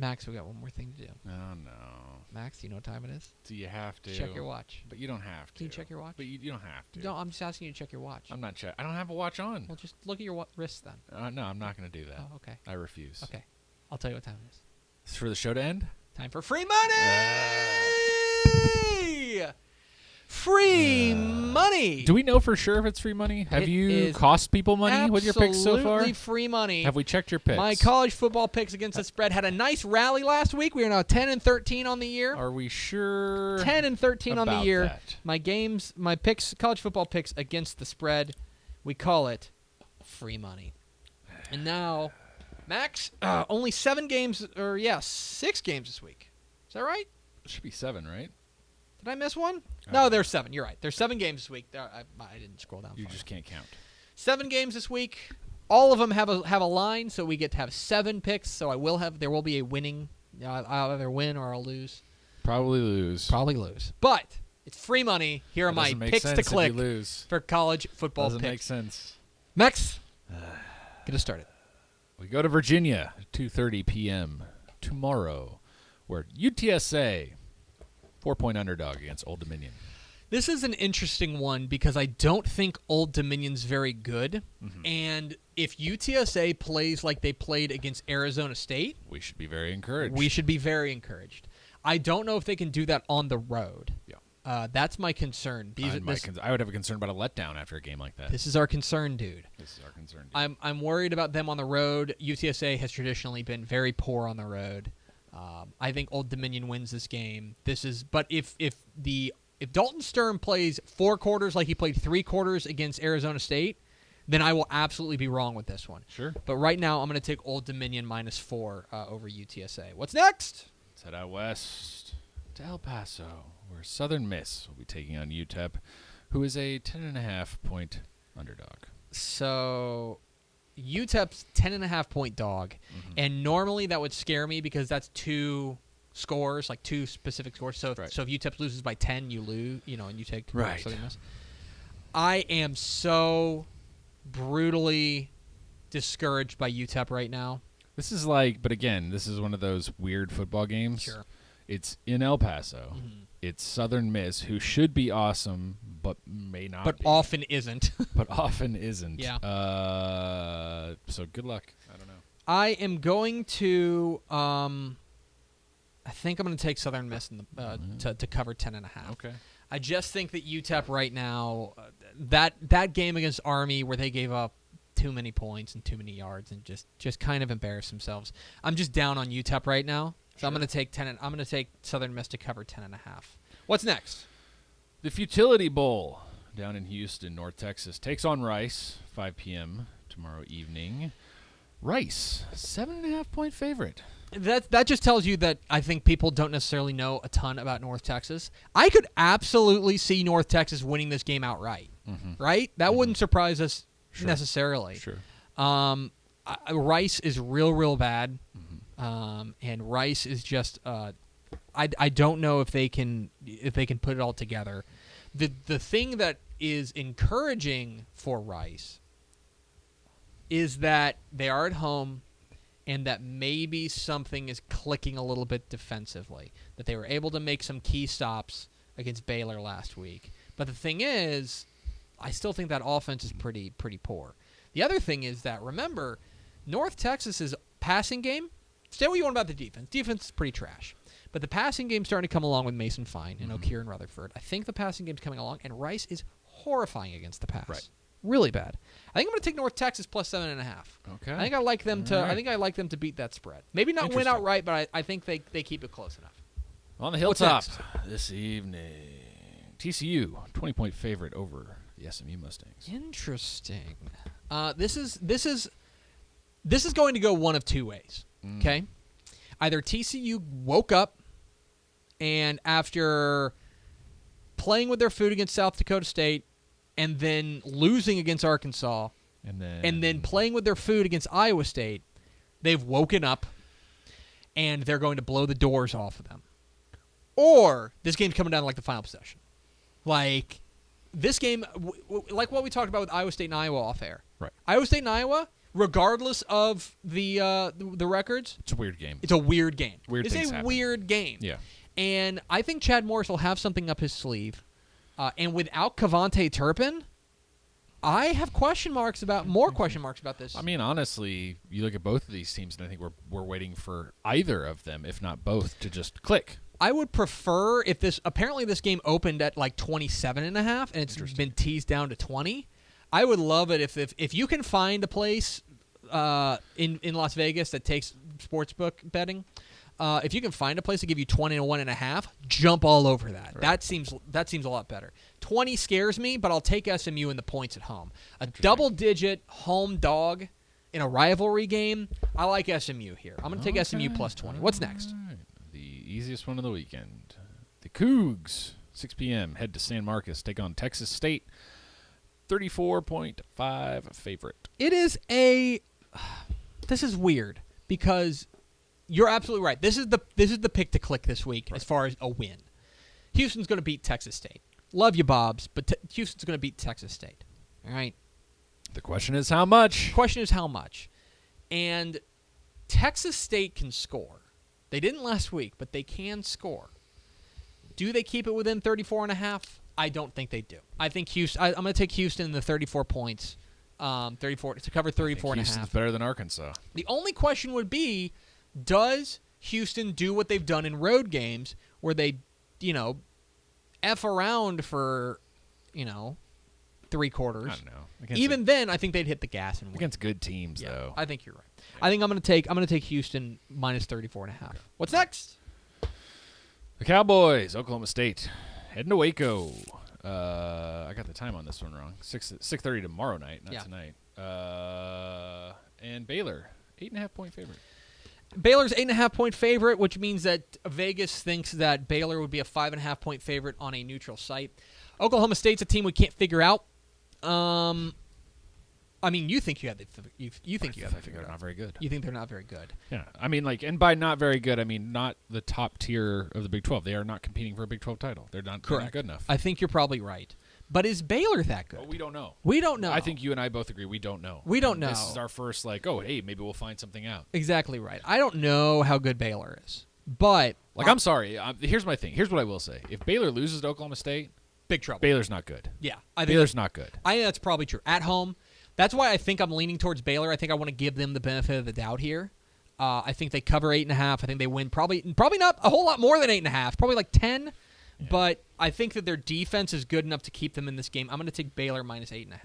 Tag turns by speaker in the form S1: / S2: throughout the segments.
S1: Max, we got one more thing to do.
S2: Oh, no.
S1: Max, do you know what time it is?
S2: Do you have to?
S1: Check your watch.
S2: But you don't have to.
S1: Can you check your watch?
S2: But you don't have to.
S1: No, I'm just asking you to check your watch.
S2: I'm not checking. I don't have a watch on.
S1: Well, just look at your wrist then.
S2: No, I'm not going to do that.
S1: Oh, okay.
S2: I refuse.
S1: Okay. I'll tell you what time it is.
S2: It's for the show to end?
S1: Time for free money! Free money!
S2: Do we know for sure if it's free money? Have
S1: It
S2: you
S1: is
S2: cost people money with your picks so far?
S1: Absolutely free money.
S2: Have we checked your picks?
S1: My college football picks against the spread had a nice rally last week. We are now 10-13 on the year.
S2: Are we sure?
S1: 10-13 on the
S2: about
S1: year.
S2: that?
S1: My picks, college football picks against the spread, we call it free money. And now, Max, only 6 games this week. Is that right?
S2: It should be 7, right?
S1: Did I miss one? No, there's 7. You're right. There's 7 games this week. I didn't scroll down.
S2: You just can't count.
S1: 7 games this week. All of them have a line, so we get to have 7 picks. So there will be a winning. I'll either win or I'll lose.
S2: Probably lose.
S1: But it's free money. Here are my picks to click for college football
S2: Doesn't
S1: picks.
S2: make sense.
S1: Max, get us started.
S2: We go to Virginia, 2:30 p.m. tomorrow, where UTSA, 4-point underdog against Old Dominion.
S1: This is an interesting one because I don't think Old Dominion's very good.
S2: Mm-hmm.
S1: And if UTSA plays like they played against Arizona State,
S2: we should be very encouraged.
S1: I don't know if they can do that on the road.
S2: Yeah.
S1: That's my concern.
S2: I would have a concern about a letdown after a game like that.
S1: This is our concern, dude.
S2: I'm
S1: I'm worried about them on the road. UTSA has traditionally been very poor on the road. I think Old Dominion wins this game. But if Dalton Stern plays 4 quarters like he played 3 quarters against Arizona State, then I will absolutely be wrong with this one.
S2: Sure.
S1: But right now, I'm going to take Old Dominion -4 over UTSA. What's next?
S2: Let's head out west to El Paso, where Southern Miss will be taking on UTEP, who is a 10.5-point underdog.
S1: So UTEP's 10.5-point dog, and normally that would scare me because that's 2 scores, like 2 specific scores. So, so if UTEP loses by 10, you lose, and you take Southern Miss. I am so brutally discouraged by UTEP right now.
S2: This is but again, this is one of those weird football games.
S1: Sure.
S2: It's in El Paso. Mm-hmm. It's Southern Miss, who should be awesome, but may not
S1: but
S2: be.
S1: Often isn't.
S2: Yeah. So good luck. I don't know.
S1: I am going to I think I'm going to take Southern Miss to cover 10.5.
S2: Okay.
S1: I just think that UTEP right now, that game against Army where they gave up too many points and too many yards and just kind of embarrassed themselves. I'm just down on UTEP right now, so I'm going to take I'm going to take Southern Miss to cover 10.5. What's next?
S2: The Futility Bowl down in Houston, North Texas, takes on Rice, 5 p.m. tomorrow evening. Rice, 7.5-point favorite.
S1: That just tells you that I think people don't necessarily know a ton about North Texas. I could absolutely see North Texas winning this game outright, right? That wouldn't surprise us necessarily.
S2: Sure.
S1: Rice is real bad, and Rice is just I don't know if they can put it all together. The thing that is encouraging for Rice is that they are at home, and that maybe something is clicking a little bit defensively, that they were able to make some key stops against Baylor last week. But the thing is, I still think that offense is pretty poor. The other thing is that, remember, North Texas's passing game, say what you want about the defense. Defense is pretty trash. But the passing game's starting to come along with Mason Fine and O'Kieran Rutherford. I think the passing game's coming along, and Rice is horrifying against the pass.
S2: Right.
S1: Really bad. I think I'm going to take North Texas plus 7.5.
S2: Okay.
S1: I think I like them to.
S2: All right.
S1: I think I like them to beat that spread. Maybe not win outright, but I think they keep it close enough.
S2: On the hilltop this evening, TCU 20-point favorite over the SMU Mustangs.
S1: Interesting. This is going to go one of 2 ways. Okay, either TCU woke up and after playing with their food against South Dakota State, and then losing against Arkansas, and then playing with their food against Iowa State, they've woken up, and they're going to blow the doors off of them. Or this game's coming down to like the final possession. Like, this game, like what we talked about with Iowa State and Iowa off air.
S2: Right.
S1: Iowa State and Iowa regardless of the records.
S2: It's a weird game.
S1: It's a weird game.
S2: Weird
S1: it's
S2: things
S1: a
S2: happen.
S1: weird game.
S2: Yeah.
S1: And I think Chad Morris will have something up his sleeve. And without Kavonte Turpin, I have more question marks about this.
S2: I mean, honestly, you look at both of these teams, and I think we're waiting for either of them, if not both, to just click.
S1: I would prefer if apparently this game opened at like 27.5 and it's been teased down to 20. I would love it if you can find a place in Las Vegas that takes sportsbook betting. If you can find a place to give you 21.5, jump all over that. Right. That seems a lot better. 20 scares me, but I'll take SMU in the points at home. A double-digit home dog in a rivalry game. I like SMU here. I'm going to take SMU plus 20. What's next?
S2: Right. The easiest one of the weekend. The Cougs, 6 p.m. head to San Marcos, take on Texas State. 34.5 favorite.
S1: It is this is weird because you're absolutely right. This is the pick to click this week as far as a win. Houston's going to beat Texas State. Love you, Bobs, but Houston's going to beat Texas State. All right.
S2: The question is how much?
S1: And Texas State can score. They didn't last week, but they can score. Do they keep it within 34.5? I don't think they do. I think Houston. I'm going to take Houston in the 34 points, 34 to cover 34.5.
S2: Houston's better than Arkansas.
S1: The only question would be, does Houston do what they've done in road games, where they, f around for, 3 quarters?
S2: I don't know.
S1: Even then, I think they'd hit the gas and win.
S2: Against good teams, though.
S1: I think you're right. Yeah. I think I'm going to take Houston minus 34.5. Okay. What's next?
S2: The Cowboys, Oklahoma State, heading to Waco. I got the time on this one wrong. 6:30 tomorrow night, not tonight. And Baylor, 8.5-point favorite.
S1: Baylor's 8.5-point favorite, which means that Vegas thinks that Baylor would be a 5.5-point favorite on a neutral site. Oklahoma State's a team we can't figure out. I mean, you think you have you think you have it figured out.
S2: They're not very good.
S1: You think they're not very good.
S2: Yeah. I mean, and by not very good, I mean not the top tier of the Big 12. They are not competing for a Big 12 title. They're not good enough.
S1: I think you're probably right. But is Baylor that good?
S2: Well, we don't know.
S1: We don't know.
S2: I think you and I both agree we don't know.
S1: We don't know.
S2: This is our first, hey, maybe we'll find something out.
S1: Exactly right. I don't know how good Baylor is. But
S2: I'm sorry. Here's my thing. Here's what I will say. If Baylor loses to Oklahoma State,
S1: big trouble.
S2: Baylor's not good.
S1: Yeah.
S2: Baylor's not good.
S1: I think that's probably true. At home, that's why I think I'm leaning towards Baylor. I think I want to give them the benefit of the doubt here. I think they cover 8.5. I think they win probably not a whole lot more than 8.5. Probably like 10. Yeah. But I think that their defense is good enough to keep them in this game. I'm going to take Baylor minus 8.5.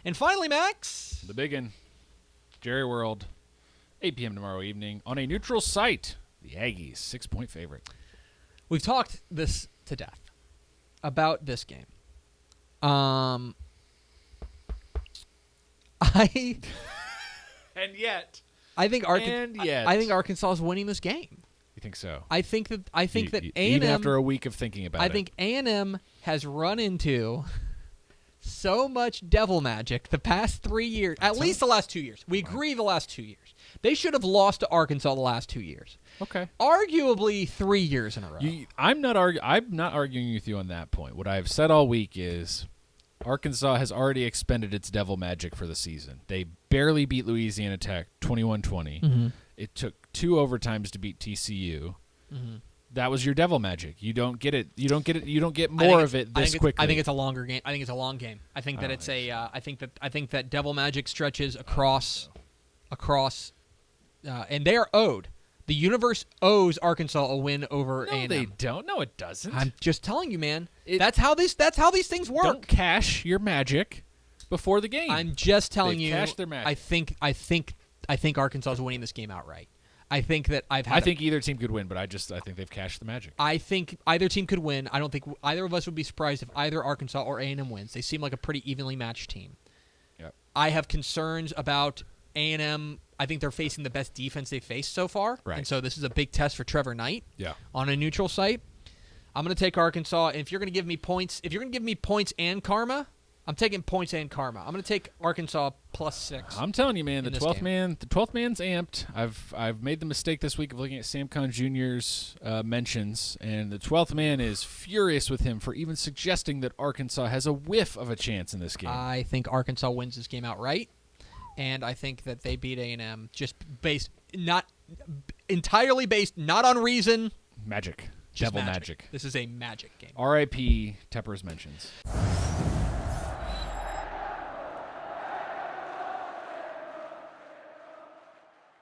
S1: And finally, Max.
S2: The big one. Jerry World. 8 p.m. tomorrow evening on a neutral site. The Aggies, 6-point favorite.
S1: We've talked this to death about this game. And
S2: yet,
S1: I think Arkansas is winning this game.
S2: You think so?
S1: I think that A&M,
S2: even after a week of thinking about it.
S1: I think A&M has run into so much devil magic the past 3 years, at least the last 2 years. We agree the last 2 years. They should have lost to Arkansas the last 2 years.
S2: Okay.
S1: Arguably 3 years in a row.
S2: I'm not arguing with you on that point. What I've said all week is Arkansas has already expended its devil magic for the season. They barely beat Louisiana Tech 21-20. Mm-hmm. It took 2 overtimes to beat TCU. Mm-hmm. That was your devil magic. You don't get it. You don't get more of it this quickly.
S1: I think it's a longer game. I think it's a long game. I think that it's a. I think that devil magic stretches across, and they are owed. The universe owes Arkansas a win over A&M.
S2: No, they don't. No, it doesn't.
S1: I'm just telling you, man. That's how these things work.
S2: Don't cash your magic before the game.
S1: I'm just telling you.
S2: Cash their magic.
S1: I think Arkansas is winning this game outright. I think that I
S2: think either team could win, but I think they've cashed the magic.
S1: I think either team could win. I don't think either of us would be surprised if either Arkansas or A&M wins. They seem like a pretty evenly matched team.
S2: Yep.
S1: I have concerns about A&M. I think they're facing the best defense they've faced so far.
S2: Right.
S1: And so this is a big test for Trevor Knight.
S2: Yeah.
S1: On a neutral site. I'm going to take Arkansas. And if you're going to give me points and karma, I'm taking points and karma. I'm going to take Arkansas +6.
S2: I'm telling you, man, the 12th man's amped. I've made the mistake this week of looking at Sam Conn Jr.'s mentions, and the 12th man is furious with him for even suggesting that Arkansas has a whiff of a chance in this game.
S1: I think Arkansas wins this game outright. and I think that they beat A&M just not entirely based, not on reason.
S2: Magic.
S1: Just
S2: Devil magic.
S1: This is a magic game.
S2: R.I.P. Tepper's mentions.